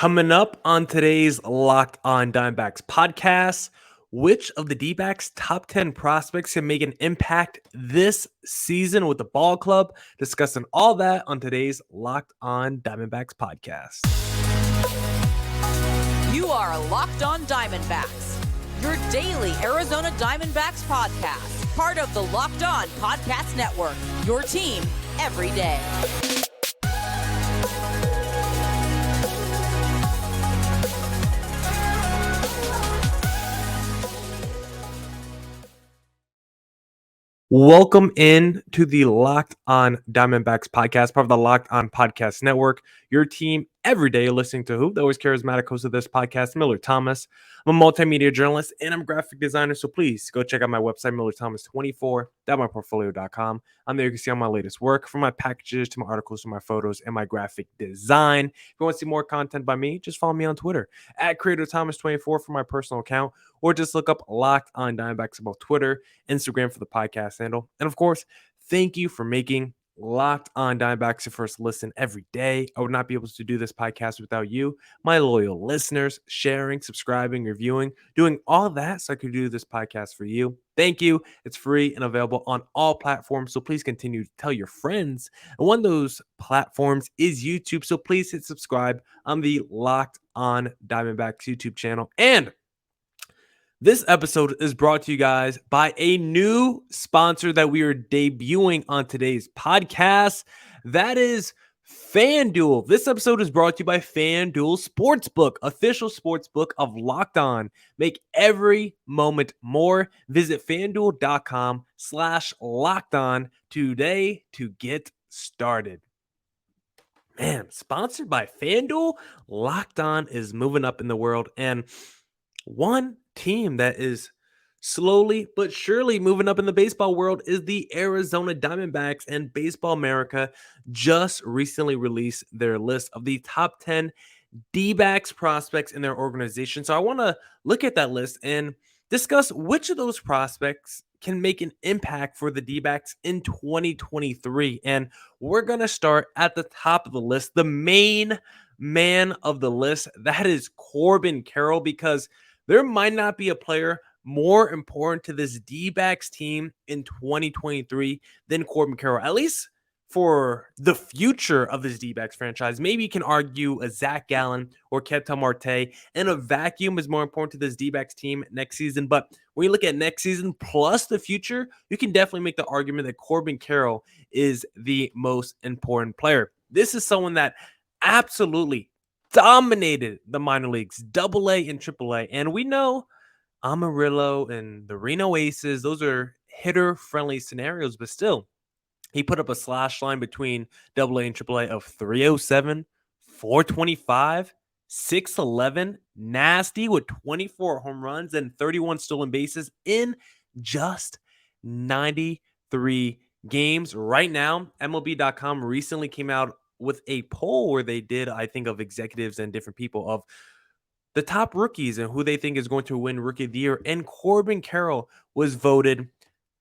Coming up on today's Locked On Diamondbacks podcast, which of the D-backs' top 10 prospects can make an impact this season with the ball club? Discussing all that on today's Locked On Diamondbacks podcast. You are Locked On Diamondbacks, your daily Arizona Diamondbacks podcast, part of the Locked On Podcast Network, your team every day. Welcome in to the Locked On Diamondbacks podcast, part of the Locked On Podcast Network. Your team every day listening to who? The always charismatic host of this podcast, Millard Thomas. I'm a multimedia journalist and I'm a graphic designer, so please go check out my website, millardthomas24.myportfolio.com. On there you can see all my latest work, from my packages to my articles to my photos and my graphic design. If you want to see more content by me, just follow me on Twitter at CreatorThomas24 for my personal account, or just look up Locked On Diamondbacks about Twitter, Instagram for the podcast handle. And of course, thank you for making Locked On Diamondbacks your first listen every day. I would not be able to do this podcast without you, my loyal listeners, sharing, subscribing, reviewing, doing all that so I could do this podcast for you. Thank you. It's free and available on all platforms, so please continue to tell your friends. And one of those platforms is YouTube, so please hit subscribe on the Locked On Diamondbacks YouTube channel. And this episode is brought to you guys by a new sponsor that we are debuting on today's podcast. That is FanDuel. This episode is brought to you by FanDuel Sportsbook, official sportsbook of Locked On. Make every moment more. Visit FanDuel.com/LockedOn today to get started. Man, sponsored by FanDuel, Locked On is moving up in the world, and one team that is slowly but surely moving up in the baseball world is the Arizona Diamondbacks, and Baseball America just recently released their list of the top 10 D-backs prospects in their organization. So I want to look at that list and discuss which of those prospects can make an impact for the D-backs in 2023. And we're going to start at the top of the list, the main man of the list. That is Corbin Carroll, because there might not be a player more important to this D-backs team in 2023 than Corbin Carroll, at least for the future of this D-backs franchise. Maybe you can argue a Zach Gallen or Ketel Marte, and a vacuum is more important to this D-backs team next season. But when you look at next season plus the future, you can definitely make the argument that Corbin Carroll is the most important player. This is someone that absolutely dominated the minor leagues, AA and AAA. And we know Amarillo and the Reno Aces, those are hitter-friendly scenarios, but still, he put up a slash line between AA and AAA of 307, 425, 611, nasty with 24 home runs and 31 stolen bases in just 93 games. Right now, MLB.com recently came out with a poll where they did, I think, of executives and different people of the top rookies and who they think is going to win Rookie of the Year. And Corbin Carroll was voted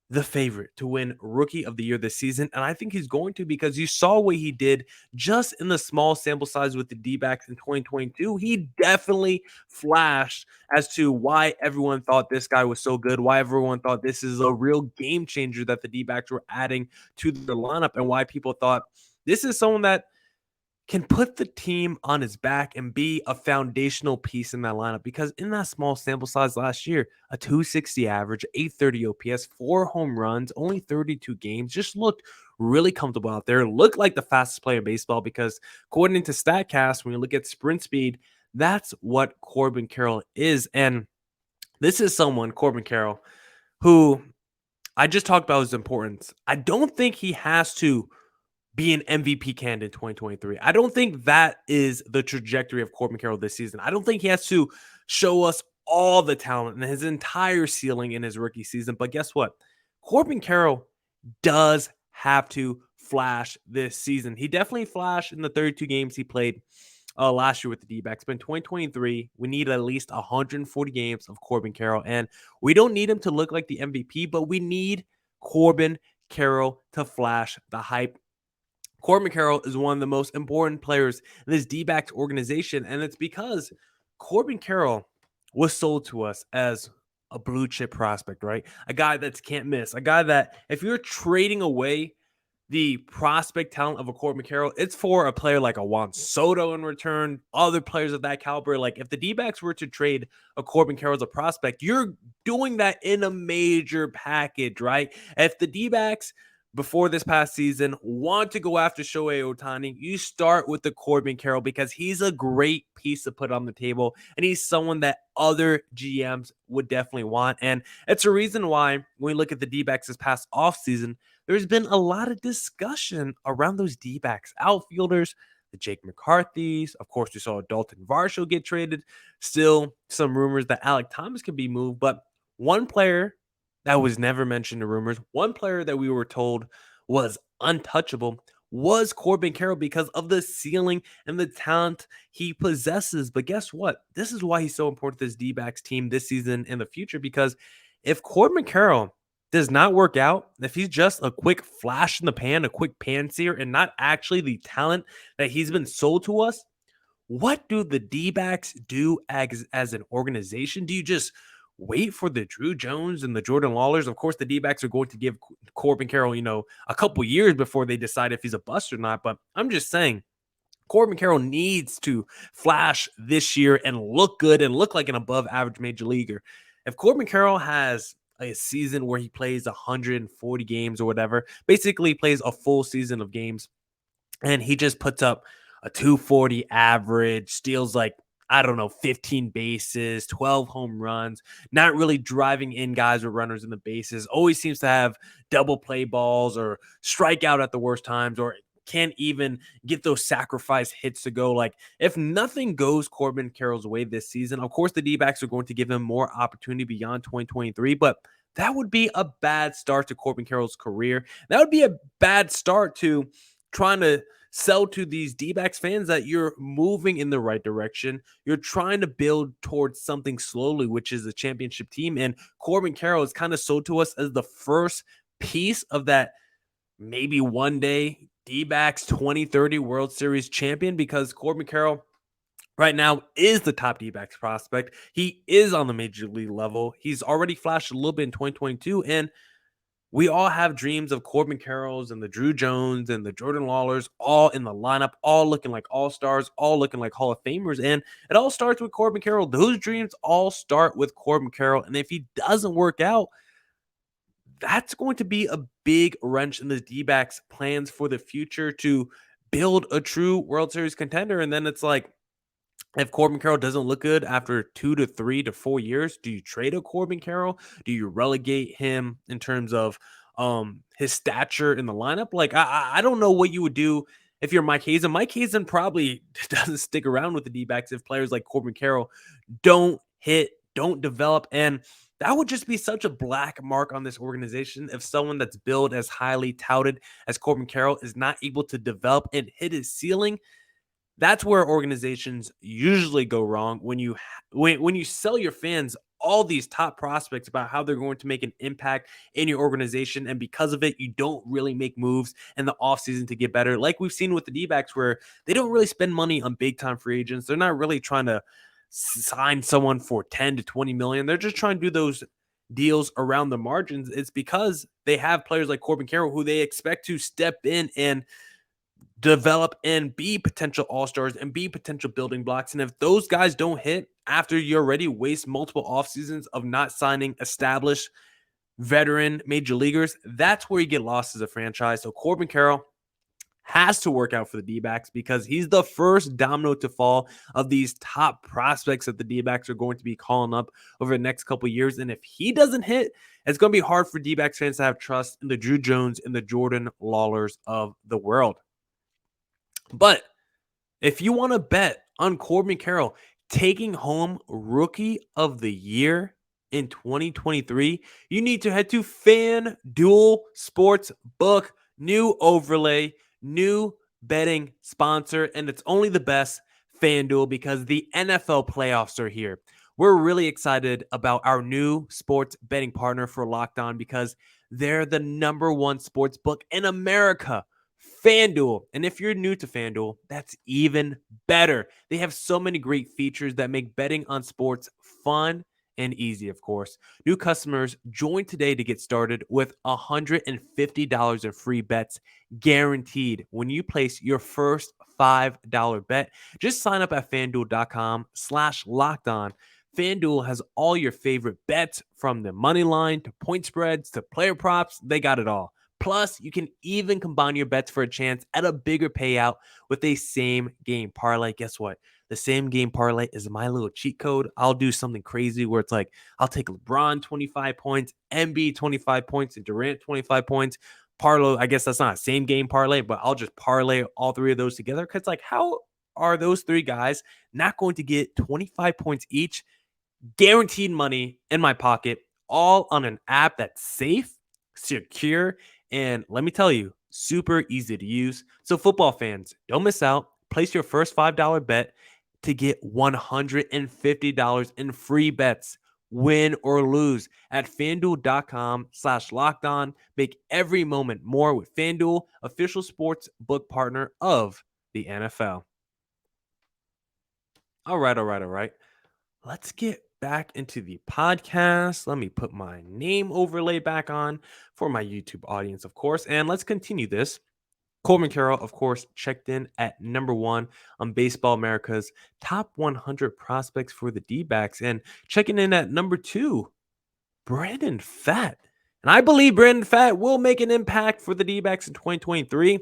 the favorite to win Rookie of the Year this season. And I think he's going to, because you saw what he did just in the small sample size with the D-backs in 2022. He definitely flashed as to why everyone thought this guy was so good, why everyone thought this is a real game changer that the D-backs were adding to their lineup, and why people thought this is someone that can put the team on his back and be a foundational piece in that lineup. Because in that small sample size last year, a 260 average, 830 OPS, 4 home runs, only 32 games, just looked really comfortable out there. Looked like the fastest player in baseball, because according to StatCast, when you look at sprint speed, that's what Corbin Carroll is. And this is someone, Corbin Carroll, who I just talked about his importance. I don't think he has to be an MVP candidate in 2023. I don't think that is the trajectory of Corbin Carroll this season. I don't think he has to show us all the talent and his entire ceiling in his rookie season. But guess what? Corbin Carroll does have to flash this season. He definitely flashed in the 32 games he played last year with the D-backs. But in 2023, we need at least 140 games of Corbin Carroll. And we don't need him to look like the MVP, but we need Corbin Carroll to flash the hype Corbin Carroll is one of the most important players in this D-backs organization, and it's because Corbin Carroll was sold to us as a blue chip prospect, right? A guy that's can't miss, a guy that if you're trading away the prospect talent of a Corbin Carroll, it's for a player like a Juan Soto in return, other players of that caliber. Like if the D-backs were to trade a Corbin Carroll as a prospect, you're doing that in a major package, right? If the D-backs before this past season want to go after Shohei Ohtani, you start with the Corbin Carroll because he's a great piece to put on the table and he's someone that other GMs would definitely want. And it's a reason why when we look at the D-backs this past offseason, there's been a lot of discussion around those D-backs outfielders, the Jake McCarthy's. Of course, we saw Dalton Varsho get traded. Still some rumors that Alec Thomas can be moved, but one player that was never mentioned in rumors, one player that we were told was untouchable was Corbin Carroll because of the ceiling and the talent he possesses. But guess what? This is why he's so important to this D-backs team this season and the future, because if Corbin Carroll does not work out, if he's just a quick flash in the pan, a quick pan-seer, and not actually the talent that he's been sold to us, what do the D-backs do as an organization? Do you just wait for the Drew Jones and the Jordan Lawlers? Of course, the D-backs are going to give Corbin Carroll, a couple years before they decide if he's a bust or not. But I'm just saying, Corbin Carroll needs to flash this year and look good and look like an above average major leaguer. If Corbin Carroll has a season where he plays 140 games or whatever, basically plays a full season of games, and he just puts up a 240 average, steals like, I don't know, 15 bases, 12 home runs, not really driving in guys or runners in the bases, always seems to have double play balls or strike out at the worst times, or can't even get those sacrifice hits to go. Like, if nothing goes Corbin Carroll's way this season, of course, the D-backs are going to give him more opportunity beyond 2023, but that would be a bad start to Corbin Carroll's career. That would be a bad start to trying to sell to these D-backs fans that you're moving in the right direction. You're trying to build towards something slowly, which is a championship team. And Corbin Carroll is kind of sold to us as the first piece of that maybe one day D-backs 2030 World Series champion, because Corbin Carroll right now is the top D-backs prospect. He is on the major league level. He's already flashed a little bit in 2022, and we all have dreams of Corbin Carrolls and the Drew Jones and the Jordan Lawlers all in the lineup, all looking like all-stars, all looking like Hall of Famers. And it all starts with Corbin Carroll. Those dreams all start with Corbin Carroll. And if he doesn't work out, that's going to be a big wrench in the D-backs plans for the future to build a true World Series contender. And then it's like, if Corbin Carroll doesn't look good after 2 to 3 to 4 years, do you trade a Corbin Carroll? Do you relegate him in terms of his stature in the lineup? Like, I don't know what you would do if you're Mike Hazen. Mike Hazen probably doesn't stick around with the D-backs if players like Corbin Carroll don't hit, don't develop, and that would just be such a black mark on this organization if someone that's billed as highly touted as Corbin Carroll is not able to develop and hit his ceiling. That's where organizations usually go wrong when you sell your fans all these top prospects about how they're going to make an impact in your organization, and because of it, you don't really make moves in the offseason to get better. Like we've seen with the D-backs, where they don't really spend money on big-time free agents. They're not really trying to sign someone for 10 to 20 million. They're just trying to do those deals around the margins. It's because they have players like Corbin Carroll who they expect to step in and develop and be potential all-stars and be potential building blocks. And if those guys don't hit after you already waste multiple off seasons of not signing established veteran major leaguers, that's where you get lost as a franchise. So Corbin Carroll has to work out for the D-backs because he's the first domino to fall of these top prospects that the D-backs are going to be calling up over the next couple of years. And if he doesn't hit, it's going to be hard for D-backs fans to have trust in the Drew Jones and the Jordan Lawlers of the world. But if you want to bet on Corbin Carroll taking home Rookie of the Year in 2023, you need to head to FanDuel Sportsbook. New overlay, new betting sponsor, and it's only the best, FanDuel, because the NFL playoffs are here. We're really excited about our new sports betting partner for Locked On because they're the number one sports book in America FanDuel. And if you're new to FanDuel, that's even better. They have so many great features that make betting on sports fun and easy, of course. New customers join today to get started with $150 in free bets guaranteed when you place your first $5 bet. Just sign up at fanduel.com/lockedon. FanDuel has all your favorite bets from the money line to point spreads to player props. They got it all. Plus, you can even combine your bets for a chance at a bigger payout with a same game parlay. Guess what? The same game parlay is my little cheat code. I'll do something crazy where it's like I'll take LeBron 25 points, MB 25 points, and Durant 25 points. Parlay, I guess that's not a same game parlay, but I'll just parlay all three of those together. Because, like, how are those three guys not going to get 25 points each? Guaranteed money in my pocket, all on an app that's safe, secure, and let me tell you, super easy to use. So, football fans, don't miss out. Place your first $5 bet to get $150 in free bets, win or lose, at fanduel.com/locked on. Make every moment more with FanDuel, official sports book partner of the NFL. All right, all right, all right. Let's get back into the podcast. Let me put my name overlay back on for my YouTube audience, of course. And let's continue this. Coleman Carroll, of course, checked in at number one on Baseball America's top 100 prospects for the D-backs. And checking in at number two, Brandon Pfaadt. And I believe Brandon Pfaadt will make an impact for the D-backs in 2023.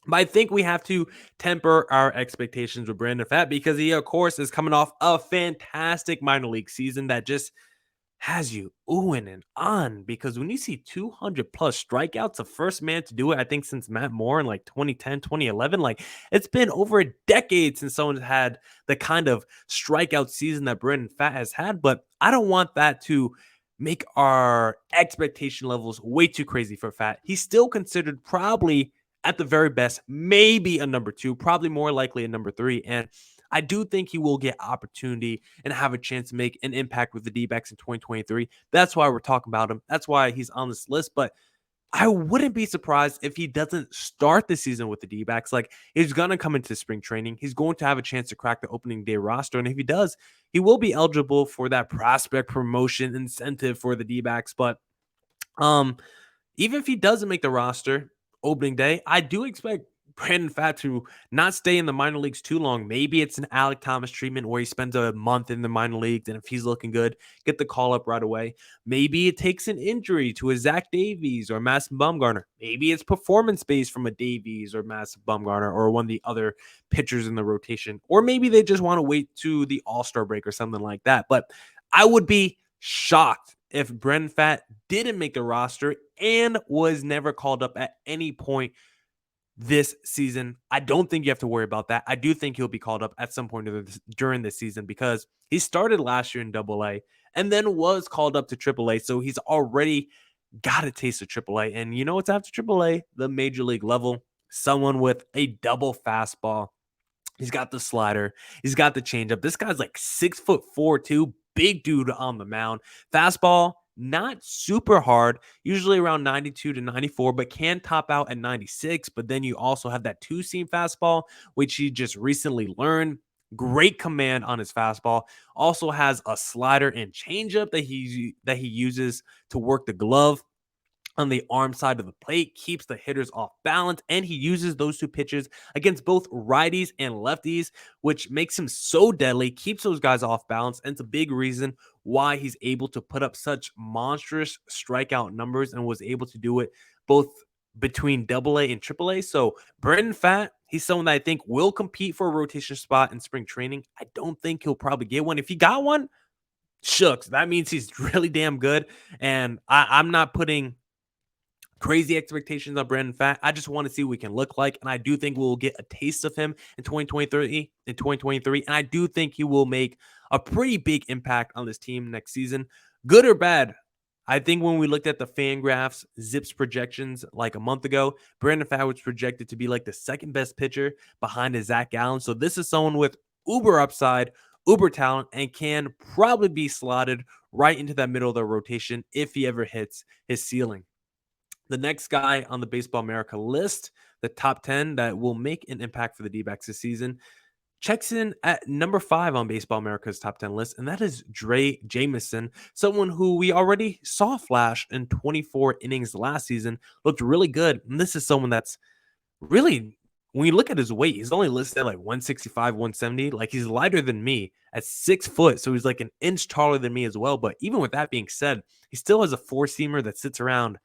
But I think we have to temper our expectations with Brandon Pfaadt because he, of course, is coming off a fantastic minor league season that just has you oohing and on. Because when you see 200 plus strikeouts, the first man to do it, I think, since Matt Moore in like 2010, 2011, like it's been over a decade since someone's had the kind of strikeout season that Brandon Pfaadt has had. But I don't want that to make our expectation levels way too crazy for Pfaadt. He's still considered probably at the very best, maybe a number two, probably more likely a number three. And I do think he will get opportunity and have a chance to make an impact with the D-backs in 2023. That's why we're talking about him. That's why he's on this list. But I wouldn't be surprised if he doesn't start the season with the D-backs. Like, he's going to come into spring training. He's going to have a chance to crack the opening day roster. And if he does, he will be eligible for that prospect promotion incentive for the D-backs. But even if he doesn't make the roster opening day, I do expect Brandon Pfaadt to not stay in the minor leagues too long. Maybe it's an Alec Thomas treatment where he spends a month in the minor leagues, and if he's looking good, get the call up right away. Maybe it takes an injury to a Zach Davies or Madison Bumgarner. Maybe it's performance based from a Davies or Madison Bumgarner or one of the other pitchers in the rotation. Or maybe they just want to wait to the All-Star break or something like that. But I would be shocked if Brandon Pfaadt didn't make the roster and was never called up at any point this season. I don't think you have to worry about that. I do think he'll be called up at some point during this season because he started last year in Double-A and then was called up to Triple-A. So he's already got a taste of Triple-A. And you know what's after Triple-A? The major league level. Someone with a double fastball. He's got the slider. He's got the changeup. This guy's like 6'4" too. Big dude on the mound. Fastball, not super hard, usually around 92 to 94, but can top out at 96. But then you also have that two-seam fastball, which he just recently learned. Great command on his fastball. Also has a slider and changeup that he uses to work the glove on the arm side of the plate, keeps the hitters off balance, and he uses those two pitches against both righties and lefties, which makes him so deadly, keeps those guys off balance, and it's a big reason why he's able to put up such monstrous strikeout numbers and was able to do it both between Double-A and Triple-A. So Brandon Pfaadt, he's someone that I think will compete for a rotation spot in spring training. I don't think he'll probably get one. If he got one, shucks, that means he's really damn good. And I'm not putting crazy expectations on Brandon Pfaadt. I just want to see what he can look like, and I do think we'll get a taste of him in 2023. And I do think he will make a pretty big impact on this team next season. Good or bad, I think when we looked at the Fangraphs Zips projections like a month ago, Brandon Pfaadt was projected to be like the second best pitcher behind a Zach Gallen. So this is someone with uber upside, uber talent, and can probably be slotted right into that middle of the rotation if he ever hits his ceiling. The next guy on the Baseball America list, the top 10 that will make an impact for the D-backs this season, checks in at number 5 on Baseball America's top 10 list, and that is Dre Jameson, someone who we already saw flash in 24 innings last season, looked really good. And this is someone that's really, when you look at his weight, he's only listed at like 165, 170. Like, he's lighter than me at 6 foot. So he's like an inch taller than me as well. But even with that being said, he still has a four-seamer that sits around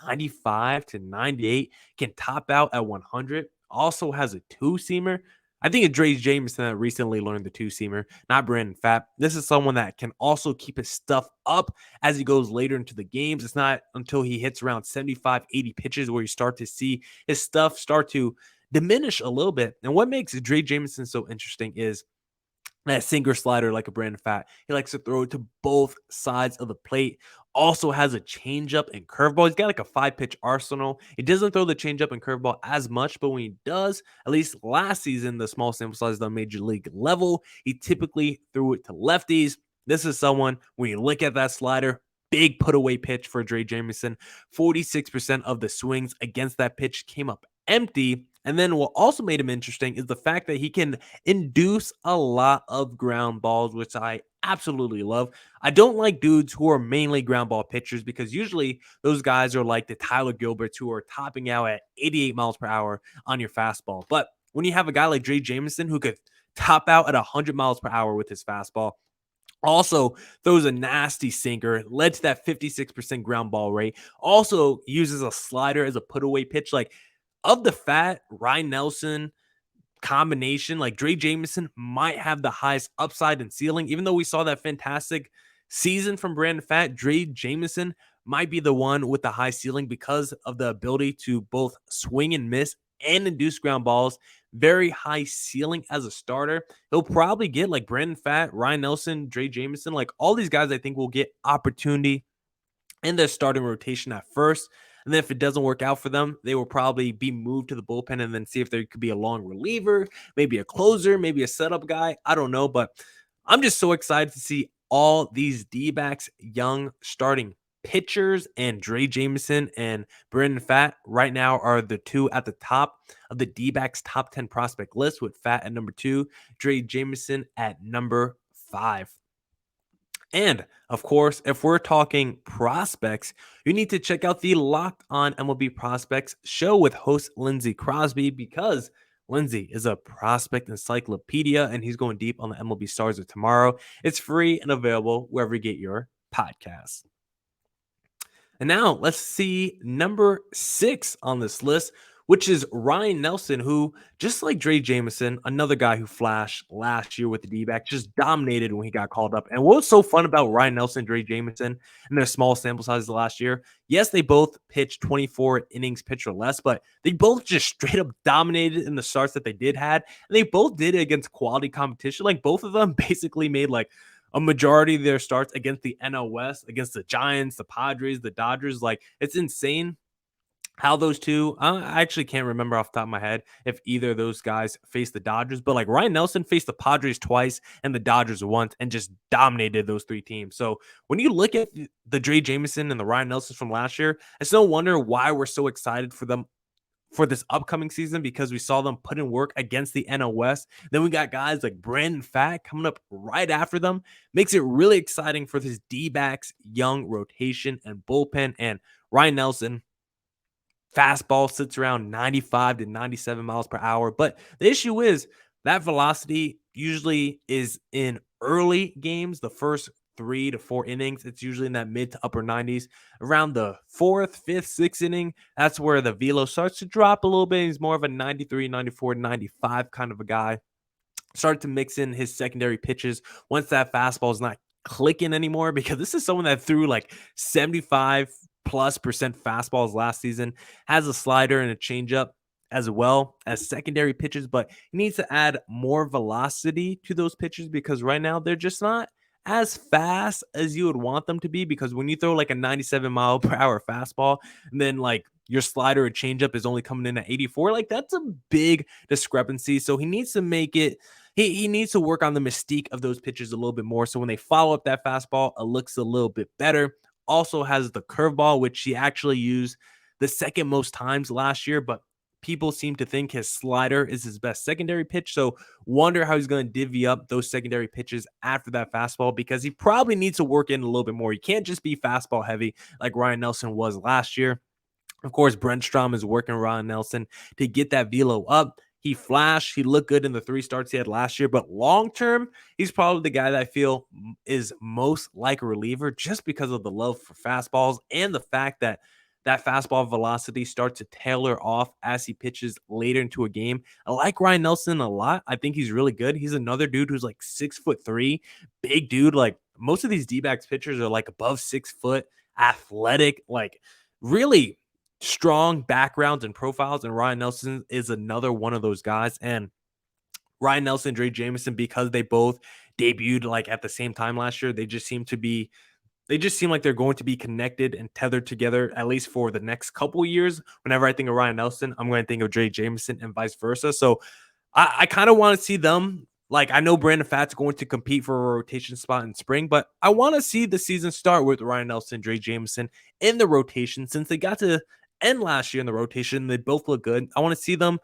95 to 98, can top out at 100. Also has a two-seamer. I think it's Dre Jameson that recently learned the two-seamer, not Brandon Pfaadt. This is someone that can also keep his stuff up as he goes later into the games. It's not until he hits around 75, 80 pitches where you start to see his stuff start to diminish a little bit. And what makes Dre Jameson so interesting is that sinker slider like a Brandon Pfaadt. He likes to throw it to both sides of the plate. Also has a changeup and curveball. He's got like a 5-pitch arsenal. He doesn't throw the changeup and curveball as much, but when he does, at least last season, the small sample size on major league level, he typically threw it to lefties. This is someone, when you look at that slider, big put away pitch for Dre Jameson. 46% of the swings against that pitch came up empty. And then what also made him interesting is the fact that he can induce a lot of ground balls, which I absolutely love. I don't like dudes who are mainly ground ball pitchers because usually those guys are like the Tyler Gilberts who are topping out at 88 miles per hour on your fastball. But when you have a guy like Dre Jameson who could top out at 100 miles per hour with his fastball, also throws a nasty sinker, led to that 56% ground ball rate, also uses a slider as a put away pitch. Like, of the Pfaadt, Ryan Nelson combination, like, Dre Jameson might have the highest upside and ceiling. Even though we saw that fantastic season from Brandon Pfaadt, Dre Jameson might be the one with the high ceiling because of the ability to both swing and miss and induce ground balls. Very high ceiling as a starter. He'll probably get like Brandon Pfaadt, Ryan Nelson, Dre Jameson, like all these guys I think will get opportunity in their starting rotation at first. And then if it doesn't work out for them, they will probably be moved to the bullpen and then see if there could be a long reliever, maybe a closer, maybe a setup guy. I don't know, but I'm just so excited to see all these D-backs young starting pitchers, and Dre Jameson and Brandon Pfaadt right now are the two at the top of the D-backs top 10 prospect list, with Pfaadt at number 2, Dre Jameson at number 5. And of course, if we're talking prospects, you need to check out the Locked On MLB Prospects show with host Lindsey Crosby, because Lindsey is a prospect encyclopedia and he's going deep on the MLB stars of tomorrow. It's free and available wherever you get your podcasts. And now let's see number 6 on this list, which is Ryan Nelson, who, just like Dre Jameson, another guy who flashed last year with the D-back, just dominated when he got called up. And what's so fun about Ryan Nelson and Dre Jameson and their small sample sizes last year, yes, they both pitched 24 innings pitched or less, but they both just straight up dominated in the starts that they did had. And they both did it against quality competition. Like, both of them basically made like a majority of their starts against the NL West, against the Giants, the Padres, the Dodgers. Like, it's insane how those two, I actually can't remember off the top of my head if either of those guys faced the Dodgers, but like Ryan Nelson faced the Padres twice and the Dodgers once and just dominated those three teams. So when you look at the Dre Jameson and the Ryan Nelsons from last year, it's no wonder why we're so excited for them for this upcoming season, because we saw them put in work against the NL West. Then we got guys like Brandon Pfaadt coming up right after them. Makes it really exciting for this D-backs young rotation and bullpen. And Ryan Nelson, fastball sits around 95 to 97 miles per hour. But the issue is that velocity usually is in early games, the first 3 to 4 innings. It's usually in that mid to upper 90s. Around the 4th, 5th, 6th inning, that's where the velo starts to drop a little bit. He's more of a 93, 94, 95 kind of a guy. Start to mix in his secondary pitches once that fastball is not clicking anymore, because this is someone that threw like 75+% fastballs last season, has a slider and a changeup as well as secondary pitches, but he needs to add more velocity to those pitches, because right now they're just not as fast as you would want them to be. Because when you throw like a 97 mile per hour fastball and then like your slider or changeup is only coming in at 84, like that's a big discrepancy. So he needs to make it, he needs to work on the mystique of those pitches a little bit more, so when they follow up that fastball, it looks a little bit better. Also has the curveball, which he actually used the second most times last year, but people seem to think his slider is his best secondary pitch. So wonder how he's going to divvy up those secondary pitches after that fastball, because he probably needs to work in a little bit more. He can't just be fastball heavy like Ryan Nelson was last year. Of course, Brent Strom is working Ryan Nelson to get that velo up. He flashed. He looked good in the 3 starts he had last year. But long term, he's probably the guy that I feel is most like a reliever, just because of the love for fastballs and the fact that that fastball velocity starts to tailor off as he pitches later into a game. I like Ryan Nelson a lot. I think he's really good. He's another dude who's like 6'3", big dude. Like most of these D-backs pitchers are like above 6 foot, athletic, like really strong backgrounds and profiles, and Ryan Nelson is another one of those guys. And Ryan Nelson, Dre Jameson, because they both debuted like at the same time last year, they just seem like they're going to be connected and tethered together, at least for the next couple years. Whenever I think of Ryan Nelson, I'm going to think of Dre Jameson and vice versa. So I kind of want to see them. Like, I know Brandon Pfaadt's going to compete for a rotation spot in spring, but I want to see the season start with Ryan Nelson, Dre Jameson in the rotation, since they got to end last year in the rotation. They both look good. I want to see them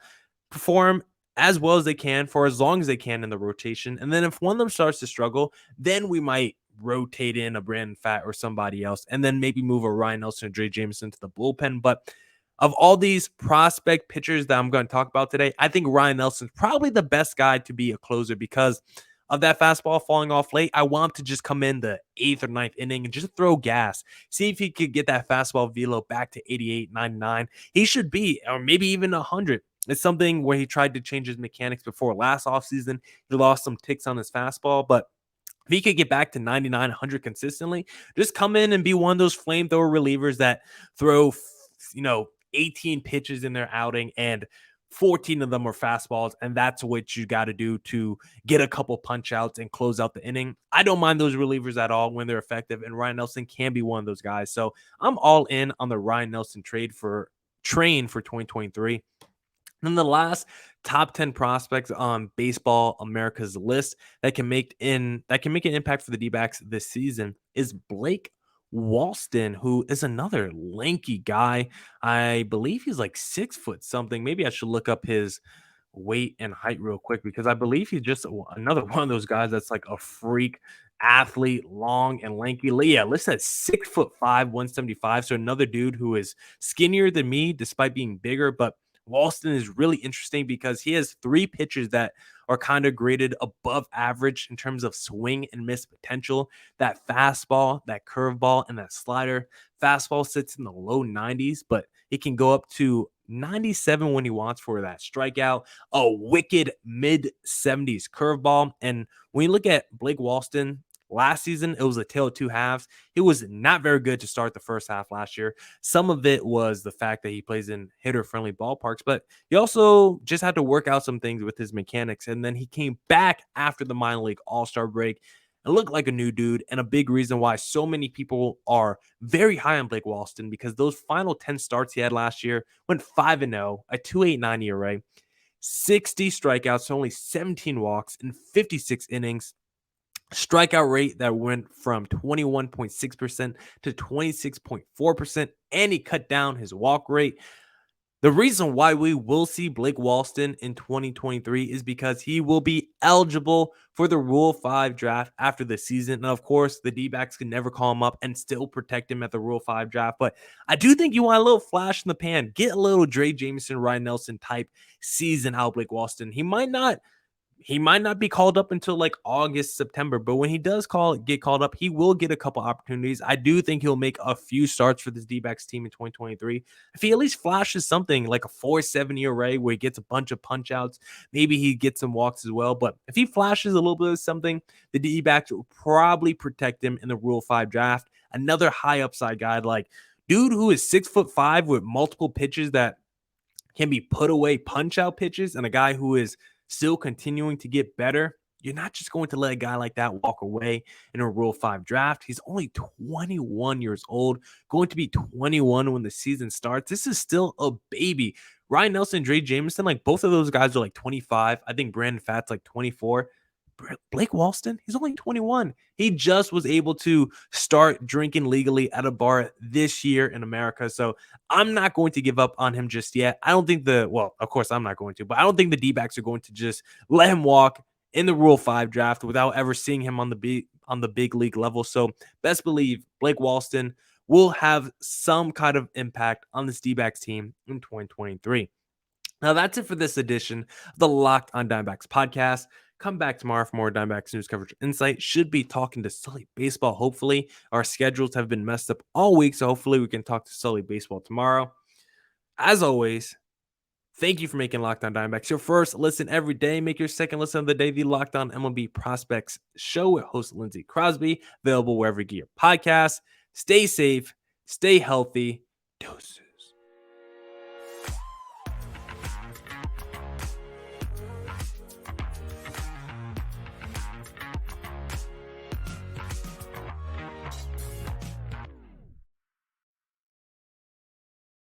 perform as well as they can for as long as they can in the rotation. And then if one of them starts to struggle, then we might rotate in a Brandon Pfaadt or somebody else, and then maybe move a Ryan Nelson or Dre Jameson to the bullpen. But of all these prospect pitchers that I'm going to talk about today, I think Ryan Nelson's probably the best guy to be a closer because of that fastball falling off late. I want him to just come in the 8th or 9th inning and just throw gas. See if he could get that fastball velo back to 88, 99. He should be, or maybe even 100. It's something where he tried to change his mechanics before last offseason. He lost some ticks on his fastball, but if he could get back to 99, 100 consistently, just come in and be one of those flamethrower relievers that throw, 18 pitches in their outing and 14 of them are fastballs, and that's what you got to do to get a couple punch outs and close out the inning. I don't mind those relievers at all when they're effective, and Ryan Nelson can be one of those guys. So I'm all in on the Ryan Nelson train for 2023. And then the last top 10 prospects on Baseball America's list that can make an impact for the D-backs this season is Blake Walston, who is another lanky guy. I believe he's like 6 foot something. Maybe I should look up his weight and height real quick, because I believe he's just another one of those guys that's like a freak athlete, long and lanky. Yeah, listed at 6'5", 175. So another dude who is skinnier than me despite being bigger. But Walston is really interesting because he has 3 pitches that are kind of graded above average in terms of swing and miss potential. That fastball, that curveball, and that slider. Fastball sits in the low 90s, but it can go up to 97 when he wants for that strikeout. A wicked mid 70s curveball. And when you look at Blake Walston, last season, it was a tale of two halves. He was not very good to start the first half last year. Some of it was the fact that he plays in hitter-friendly ballparks, but he also just had to work out some things with his mechanics. And then he came back after the minor league all-star break and looked like a new dude, and a big reason why so many people are very high on Blake Walston, because those final 10 starts he had last year went 5-0, a 2.89 ERA, 60 strikeouts, only 17 walks in 56 innings. Strikeout rate that went from 21.6% to 26.4%, and he cut down his walk rate. The reason why we will see Blake Walston in 2023 is because he will be eligible for the Rule 5 draft after the season. And of course, the D-backs can never call him up and still protect him at the Rule 5 draft. But I do think you want a little flash in the pan. Get a little Dre Jameson, Ryan Nelson type season out of Blake Walston. He might not be called up until like August, September, but when he does get called up, he will get a couple opportunities. I do think he'll make a few starts for this D-backs team in 2023. If he at least flashes something like a 4.7 ERA where he gets a bunch of punch outs, maybe he gets some walks as well. But if he flashes a little bit of something, the D-backs will probably protect him in the Rule 5 draft. Another high upside guy, like dude who is 6'5" with multiple pitches that can be put away punch out pitches, and a guy who is still continuing to get better. You're not just going to let a guy like that walk away in a Rule 5 draft. He's only 21 years old, going to be 21 when the season starts. This is still a baby. Ryan Nelson, Dre Jameson, like both of those guys are like 25. I think Brandon Pfaadt's like 24. Blake Walston, he's only 21. He just was able to start drinking legally at a bar this year in America. So I'm not going to give up on him just yet. I don't think of course I'm not going to, but I don't think the D-backs are going to just let him walk in the Rule 5 draft without ever seeing him on the big league level. So best believe Blake Walston will have some kind of impact on this D-backs team in 2023. Now, that's it for this edition of the Locked on Diamondbacks podcast. Come back tomorrow for more Diamondbacks news coverage insight. Should be talking to Sully Baseball, hopefully. Our schedules have been messed up all week, so hopefully we can talk to Sully Baseball tomorrow. As always, thank you for making Locked on Diamondbacks your first listen every day. Make your second listen of the day the Locked on MLB Prospects show with host Lindsey Crosby, available wherever you get your podcasts. Stay safe, stay healthy. Deuces.